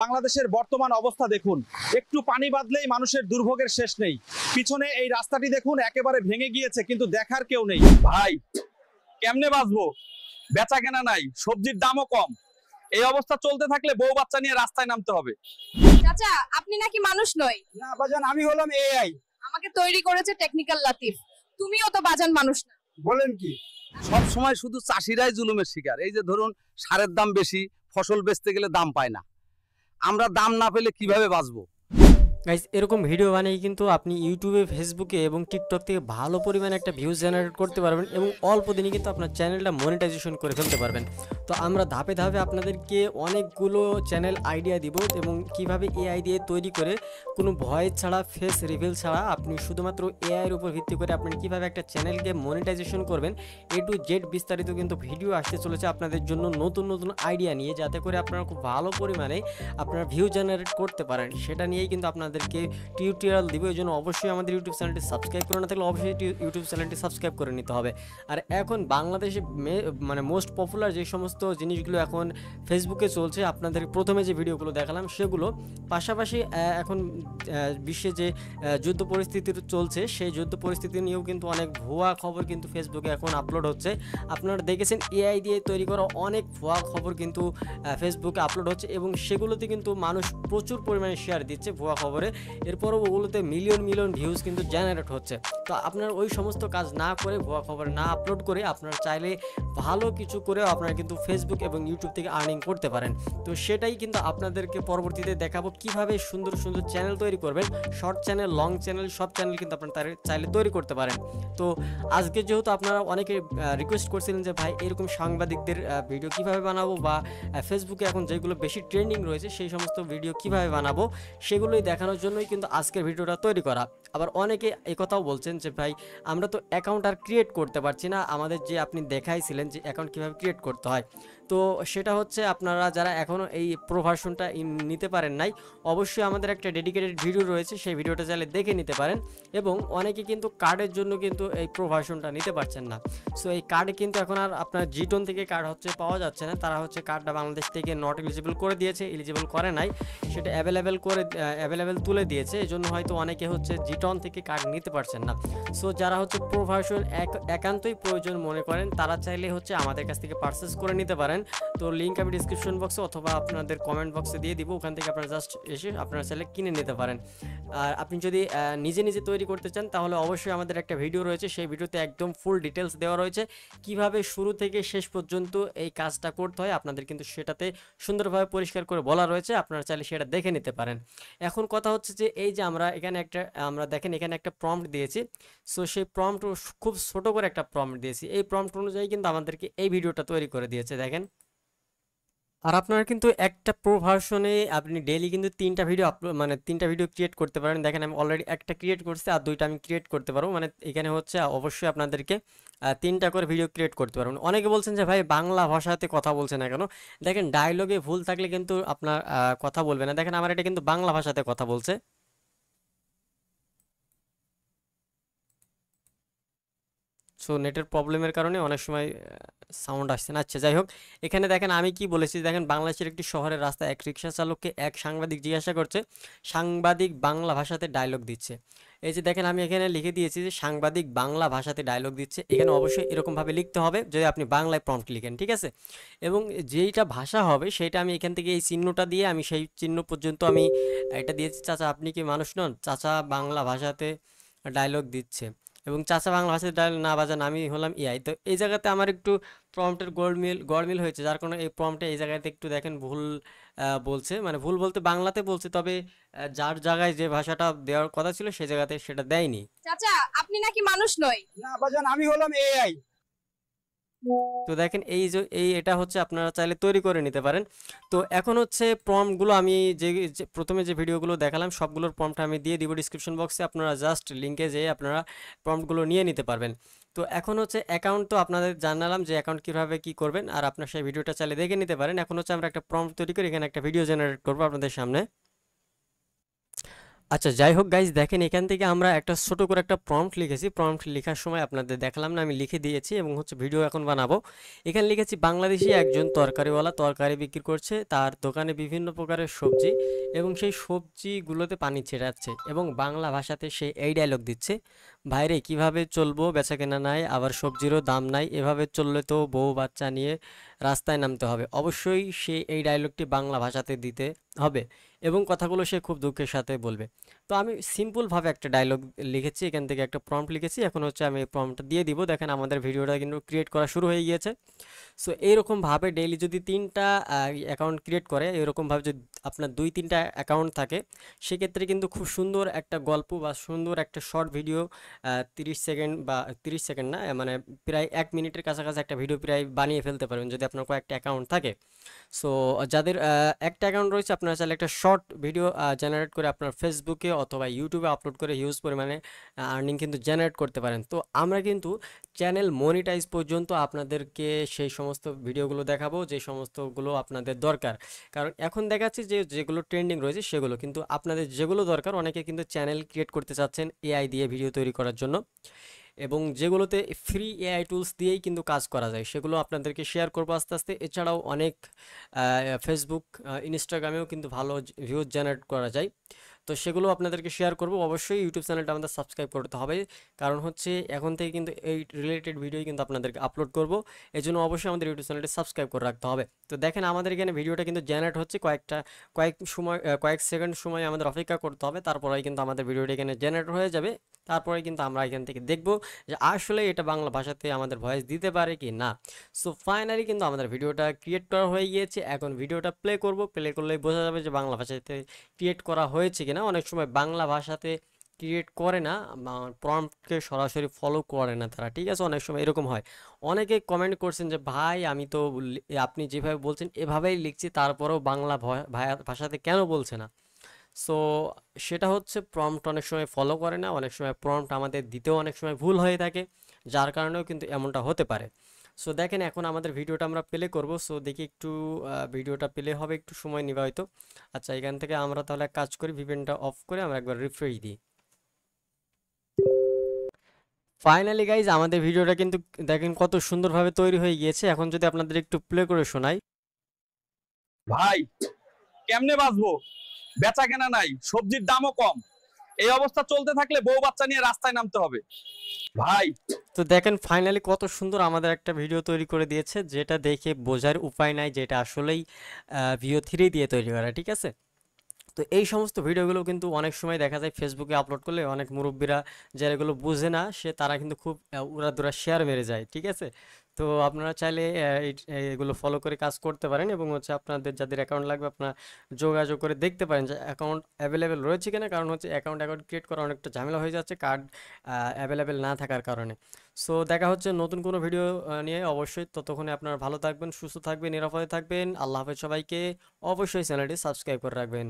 বাংলাদেশের বর্তমান অবস্থা দেখুন, একটু পানি বাঁধলেই মানুষের দুর্ভোগের শেষ নেই। পিছনে এই রাস্তাটি দেখুন, একেবারে ভেঙে গিয়েছে, কিন্তু দেখার কেউ নেই। ভাই কেমনে বাঁচবো? বেচা কেনা নাই, সবজির দামও কম। এই অবস্থা চলতে থাকলে বউ বাচ্চা নিয়ে রাস্তায় নামতে হবে। চাচা, আপনি নাকি মানুষ নয়? না বাজান, আমি হলাম এআই। আমাকে তৈরি করেছে টেকনিক্যাল লাতিফ। তুমিও তো বাজান মানুষ না। বলেন কি? সব সময় শুধু চাষিরাই জুলুমের শিকার। এই যে ধরুন সারের দাম বেশি, ফসল বেচতে গেলে দাম পায় না। আমরা দাম না পেলে কিভাবে বাঁচবো? গাইস, এরকম ভিডিও বানিয়ে কিন্তু আপনি ইউটিউবে, ফেসবুকে এবং টিকটক থেকে ভালো পরিমাণে একটা ভিউজ জেনারেট করতে পারবেন এবং অল্প দিনে কিন্তু আপনার চ্যানেলটা মনিটাইজেশন করে ফেলতে পারবেন। তো আমরা ধাপে ধাপে আপনাদেরকে অনেকগুলো চ্যানেল আইডিয়া দিব এবং কিভাবে এআই দিয়ে তৈরি করে কোনো ভয়েস ছাড়া, ফেস রিভিল ছাড়া আপনি শুধুমাত্র এআইয়ের উপর ভিত্তি করে আপনি কিভাবে একটা চ্যানেলকে মনিটাইজেশন করবেন, এ টু জেড বিস্তারিত কিন্তু ভিডিও আসতে চলেছে আপনাদের জন্য নতুন নতুন আইডিয়া নিয়ে, যাতে করে আপনারা খুব ভালো পরিমাণে আপনারা ভিউ জেনারেট করতে পারেন। সেটা নিয়েই কিন্তু আপনাদেরকে টিউটোরিয়াল দিব। এই জন্য অবশ্যই আমাদের ইউটিউব চ্যানেলটি সাবস্ক্রাইব করে না থাকলে অবশ্যই ইউটিউব চ্যানেলটি সাবস্ক্রাইব করে নিতে হবে। আর এখন বাংলাদেশে মানে মোস্ট পপুলার যে সমস্ত জিনিসগুলো এখন ফেসবুকে চলছে, আপনাদের প্রথমে যে ভিডিওগুলো দেখালাম সেগুলো, পাশাপাশি এখন বিশ্বে যে যুদ্ধ পরিস্থিতি চলছে সেই যুদ্ধ পরিস্থিতি নিয়েও কিন্তু অনেক ভুয়া খবর কিন্তু ফেসবুকে এখন আপলোড হচ্ছে। আপনারা দেখেছেন এআই দিয়ে তৈরি করা অনেক ভুয়া খবর কিন্তু ফেসবুকে আপলোড হচ্ছে এবং সেগুলোতে কিন্তু মানুষ প্রচুর পরিমাণে শেয়ার দিচ্ছে ভুয়া খবরে। এরপরও ওগুলোতে মিলিয়ন মিলিয়ন ভিউজ কিন্তু জেনারেট হচ্ছে। তো আপনার ওই সমস্ত কাজ না করে, ভুয়া খবর না আপলোড করে, আপনারা চাইলে ভালো কিছু করেও আপনারা কিন্তু ফেসবুক এবং ইউটিউব থেকে আর্নিং করতে পারেন। তো সেটাই কিন্তু আপনাদেরকে পরবর্তীতে দেখাবো কিভাবে সুন্দর সুন্দর চ্যানেল তৈরি করবেন। শর্ট চ্যানেল, লং চ্যানেল, সব চ্যানেল কিন্তু আপনারা চাইলে তৈরি করতে পারেন। তো আজকে যেহেতু আপনারা অনেকে রিকোয়েস্ট করছিলেন যে ভাই এরকম সাংবাদিকদের ভিডিও কিভাবে বানাবো, বা ফেসবুকে এখন যেগুলো বেশি ট্রেন্ডিং রয়েছে সেই সমস্ত ভিডিও কিভাবে বানাবো, সেগুলোই দেখানোর জন্যই কিন্তু আজকের ভিডিওটা তৈরি করা। আবার অনেকে এই কথাও বলছেন যে ভাই আমরা তো অ্যাকাউন্ট আর ক্রিয়েট করতে পারছি না, আমাদের যে আপনি দেখাইছিলেন যে অ্যাকাউন্ট কীভাবে ক্রিয়েট করতে হয়। তো সেটা হচ্ছে আপনারা যারা এখনও এই প্রো ভার্সনটা নিতে পারেন নাই, অবশ্যই আমাদের একটা ডেডিকেটেড ভিডিও রয়েছে, সেই ভিডিওটা চাইলে দেখে নিতে পারেন। এবং অনেকে কিন্তু কার্ডের জন্য কিন্তু এই প্রো ভার্সনটা নিতে পারছেন না। সো এই কার্ডে কিন্তু এখন আর আপনার জিটোন থেকে কার্ড হচ্ছে পাওয়া যাচ্ছে না। তারা হচ্ছে কার্ডটা বাংলাদেশ থেকে নট এলিজিবল করে দিয়েছে, এলিজিবল করে নাই, সেটা অ্যাভেলেবেল তুলে দিয়েছে। এই জন্য হয়তো অনেকে হচ্ছে জিটন থেকে কার্ড নিতে পারছেন না। সো যারা হচ্ছে প্রো ভার্সন একান্তই প্রয়োজন মনে করেন, তারা চাইলে হচ্ছে আমাদের কাছ থেকে পারচেস করে নিতে পারেন। তো লিঙ্ক আমি ডিসক্রিপশন বক্সে অথবা আপনাদের কমেন্ট বক্সে দিয়ে দিব, ওখান থেকে আপনারা জাস্ট এসে আপনারা চাইলে কিনে নিতে পারেন। আর আপনি যদি নিজে নিজে তৈরি করতে চান তাহলে অবশ্যই আমাদের একটা ভিডিও রয়েছে, সেই ভিডিওতে একদম ফুল ডিটেলস দেওয়া রয়েছে কিভাবে শুরু থেকে শেষ পর্যন্ত এই কাজটা করতে হয়। আপনাদের কিন্তু সেটাতে সুন্দরভাবে পরিষ্কার করে বলা রয়েছে, আপনারা চাইলে সেটা দেখে নিতে পারেন। এখন কথা হচ্ছে যে এই যে আমরা দেখেন এখানে একটা প্রম্পট দিয়েছি। সো সেই প্রম্পট খুব ছোট করে একটা প্রম্পট দিয়েছি, এই প্রম্পট অনুযায়ী কিন্তু আমাদেরকে এই ভিডিওটা তৈরি করে দিয়েছে দেখেন। আর আপনারা কিন্তু একটা প্রো ভার্সনে আপনি ডেইলি কিন্তু তিনটা ভিডিও ক্রিয়েট করতে পারেন। দেখেন আমি অলরেডি একটা ক্রিয়েট করছি আর দুইটা আমি ক্রিয়েট করতে পারবো। মানে এখানে হচ্ছে অবশ্যই আপনাদেরকে তিনটা করে ভিডিও ক্রিয়েট করতে পারবেন। অনেকে বলছেন যে ভাই বাংলা ভাষাতে কথা বলছে না কেন? দেখেন ডায়লগে ভুল থাকলে কিন্তু আপনার কথা বলবে না। দেখেন আমার এটা কিন্তু বাংলা ভাষাতে কথা বলছে। সো নেটের প্রবলেমের কারণে অনেক সময় সাউন্ড আসছে না। আচ্ছা যাই হোক, এখানে দেখেন আমি কি বলেছি, দেখেন বাংলাদেশের একটি শহরের রাস্তায় এক রিক্সা চালককে এক সাংবাদিক জিজ্ঞাসা করছে, সাংবাদিক বাংলা ভাষাতে ডায়লগ দিচ্ছে। এই যে দেখেন আমি এখানে লিখে দিয়েছি যে সাংবাদিক বাংলা ভাষাতে ডায়লগ দিচ্ছে। এখানে অবশ্যই এরকমভাবে লিখতে হবে যদি আপনি বাংলায় প্রম্পট লিখেন, ঠিক আছে? এবং যেইটা ভাষা হবে সেটা আমি এখান থেকে এই চিহ্নটা দিয়ে আমি সেই চিহ্ন পর্যন্ত আমি এটা দিয়েছি, চাচা আপনি কি মানুষ নন? চাচা বাংলা ভাষাতে ডায়লগ দিচ্ছে। এবং চাচা বাংলা ভাষাতে ডায়লগ না বাজান, আমি হলাম এআই। তো এই জায়গাতে আমার একটু প্রম্পটের গড়মিল হয়েছে, যার কারণে এই প্রম্পটে এই জায়গাতে একটু দেখেন ভুল বলছে। মানে ভুল বলতে বাংলাতে বলছে, তবে যার জায়গায় যে ভাষাটা দেওয়ার কথা ছিল সেই জায়গাতে সেটা দেয়নি। চাচা, আপনি নাকি মানুষ নয়? না বাজান, আমি হলাম এআই। তো দেখেন এটা হচ্ছে আপনারা চাইলে তৈরি করে নিতে পারেন। তো এখন হচ্ছে প্রম্পটগুলো আমি যে প্রথমে যে ভিডিওগুলো দেখালাম সবগুলোর প্রম্পট আমি দিয়ে দিব ডিসক্রিপশন বক্সে, আপনারা জাস্ট লিঙ্কে যেয়ে আপনারা প্রম্পটগুলো নিয়ে নিতে পারবেন। তো এখন হচ্ছে অ্যাকাউন্ট তো আপনাদের জানালাম যে অ্যাকাউন্ট কীভাবে কী করবেন, আর আপনার সেই ভিডিওটা চাইলে দেখে নিতে পারেন। এখন হচ্ছে আমরা একটা প্রম্পট তৈরি করে এখানে একটা ভিডিও জেনারেট করবো আপনাদের সামনে। আচ্ছা যাই হোক গাইজ, দেখেন এখান থেকে আমরা একটা ছোট করে একটা প্রম্পট লিখেছি। প্রম্পট লেখার সময় আপনাদের দেখালাম না, আমি লিখে দিয়েছি এবং হচ্ছে ভিডিও এখন বানাবো। এখানে লিখেছি বাংলাদেশি একজন তরকারিওয়ালা তরকারি বিক্রি করছে, তার দোকানে বিভিন্ন প্রকারের সবজি এবং সেই সবজিগুলোতে পানি ছেটাচ্ছে এবং বাংলা ভাষাতে সে এই ডায়লগ দিচ্ছে, ভাইরে কিভাবে চলবো, বেচাকেনা নাই, আবার সবজিরও দাম নাই, এভাবে চললে তো বউ বাচ্চা নিয়ে রাস্তায় নামতে হবে। অবশ্যই সে এই ডায়লগটি বাংলা ভাষাতে দিতে হবে এবং কথাগুলো সে খুব দুঃখের সাথে বলবে। তো আমি সিম্পলভাবে একটা ডায়লগ লিখেছি, এখান থেকে একটা প্রম্পট লিখেছি। এখন হচ্ছে আমি এই প্রম্পটটা দিয়ে দিব। দেখেন আমাদের ভিডিওটা কিন্তু ক্রিয়েট করা শুরু হয়ে গিয়েছে। সো এইরকমভাবে ডেইলি যদি 3টা অ্যাকাউন্ট ক্রিয়েট করে, এরকমভাবে যদি আপনার 2-3টা অ্যাকাউন্ট থাকে, সেক্ষেত্রে কিন্তু খুব সুন্দর একটা গল্প বা সুন্দর একটা শর্ট ভিডিও 30 সেকেন্ড বা 30 সেকেন্ড না, মানে প্রায় 1 মিনিটের কাছাকাছি একটা ভিডিও প্রায় বানিয়ে ফেলতে পারবেন যদি আপনার কয়েকটা অ্যাকাউন্ট থাকে। সো যাদের একটা অ্যাকাউন্ট রয়েছে, আপনারা চাইলে একটা শর্ট ভিডিও জেনারেট করে আপনার ফেসবুকে অথবা ইউটিউবে আপলোড করে হিউজ পরিমাণে আর্নিং কিন্তু জেনারেট করতে পারেন। তো আমরা কিন্তু চ্যানেল মনিটাইজ পর্যন্ত আপনাদেরকে সেই সমস্ত ভিডিওগুলো দেখাবো যে সমস্তগুলো আপনাদের দরকার। কারণ এখন দেখাচ্ছি যে যেগুলো ট্রেন্ডিং রয়েছে সেগুলো, কিন্তু আপনাদের যেগুলো দরকার, অনেকে কিন্তু চ্যানেল ক্রিয়েট করতে চাচ্ছেন এআই দিয়ে ভিডিও তৈরি করার জন্য, এবং যেগুলোতে ফ্রি এআই টুলস দিয়েই কিন্তু কাজ করা যায়, সেগুলো আপনাদেরকে শেয়ার করবো আস্তে আস্তে। এছাড়াও অনেক ফেসবুক ইনস্টাগ্রামেও কিন্তু ভালো ভিউজ জেনারেট করা যায়, তো সেগুলো আপনাদেরকে শেয়ার করব। অবশ্যই ইউটিউব চ্যানেলটা আমাদের সাবস্ক্রাইব করতে হবে, কারণ হচ্ছে এখন থেকে কিন্তু এই রিলেটেড ভিডিওই কিন্তু আপনাদেরকে আপলোড করব। এই জন্য অবশ্যই আমাদের ইউটিউব চ্যানেলটি সাবস্ক্রাইব করে রাখতে হবে। তো দেখেন আমাদের এখানে ভিডিওটা কিন্তু জেনারেট হচ্ছে, কয়েক সেকেন্ড সময় আমাদের অপেক্ষা করতে হবে, তারপরেই কিন্তু আমাদের ভিডিওটা এখানে জেনারেট হয়ে যাবে। তারপরে কিন্তু আমরা এখান থেকে দেখব যে আসলে এটা বাংলা ভাষাতে আমাদের ভয়েস দিতে পারে কি না। সো ফাইনালি কিন্তু আমাদের ভিডিওটা ক্রিয়েট করা হয়ে গিয়েছে। এখন ভিডিওটা প্লে করব, প্লে করলেই বোঝা যাবে যে বাংলা ভাষাতে ক্রিয়েট করা হয়েছে কিনা। অনেক সময় বাংলা ভাষাতে ক্রিয়েট করে না, প্রম্পটকে সরাসরি ফলো করে না তারা, ঠিক আছে, অনেক সময় এরকম হয়। অনেকে কমেন্ট করছেন যে ভাই আমি তো আপনি যেভাবে বলছেন এভাবেই লিখছি, তারপরেও বাংলা ভাষাতে কেন বলছে না। সো সেটা হচ্ছে প্রম্পট অনেক সময় ফলো করে না, অনেক সময় প্রম্পট আমাদের দিতেও অনেক সময় ভুল হয়ে থাকে, যার কারণেও কিন্তু এমনটা হতে পারে। সো দেখেন এখন আমাদের ভিডিওটা আমরা প্লে করব। সো দেখি একটু ভিডিওটা প্লে হবে, একটু সময় নিবে হয়তো। আচ্ছা এখান থেকে আমরা তাহলে এক কাজ করি, ভিপিএনটা অফ করে আমরা একবার রিফ্রেশ দিই। ফাইনালি গাইজ আমাদের ভিডিওটা কিন্তু দেখেন কত সুন্দরভাবে তৈরি হয়ে গিয়েছে। এখন যদি আপনাদের একটু প্লে করে শোনাই, ভাই কেমনে বাঁচবো, বেচা কেনা নাই, সবজির দামও কম, এই অবস্থা চলতে থাকলে বউ বাচ্চা নিয়ে রাস্তায় নামতে হবে ভাই। তো দেখেন ফাইনালি কত সুন্দর আমাদের একটা ভিডিও তৈরি করে দিয়েছে, যেটা দেখে বোঝার উপায় নাই যেটা আসলেই ভিও 3 দিয়ে তৈরি করা, ঠিক আছে। তো এই সমস্ত ভিডিওগুলো কিন্তু অনেক সময় দেখা যায় ফেসবুকে আপলোড করলে অনেক মুরব্বীরা যারা এগুলো বুঝে না, তারা কিন্তু খুব উড়াধুরা শেয়ার মেরে যায়, ঠিক আছে। তো আপনারা চাইলে এগুলো ফলো করে কাজ করতে পারেন এবং হচ্ছে আপনাদের যাদের অ্যাকাউন্ট লাগবে আপনারা যোগাযোগ করে দেখতে পারেন যে অ্যাকাউন্ট অ্যাভেলেবেল রয়েছে কিনা, কারণ হচ্ছে অ্যাকাউন্ট ক্রিয়েট করা অনেকটা ঝামেলা হয়ে যাচ্ছে কার্ড অ্যাভেলেবেল না থাকার কারণে। সো দেখা হচ্ছে নতুন কোনো ভিডিও নিয়ে। অবশ্যই ততক্ষণে আপনারা ভালো থাকবেন, সুস্থ থাকবেন, নিরাপদে থাকবেন। আল্লাহ হাফেজ সবাইকে। অবশ্যই চ্যানেলটি সাবস্ক্রাইব করে রাখবেন।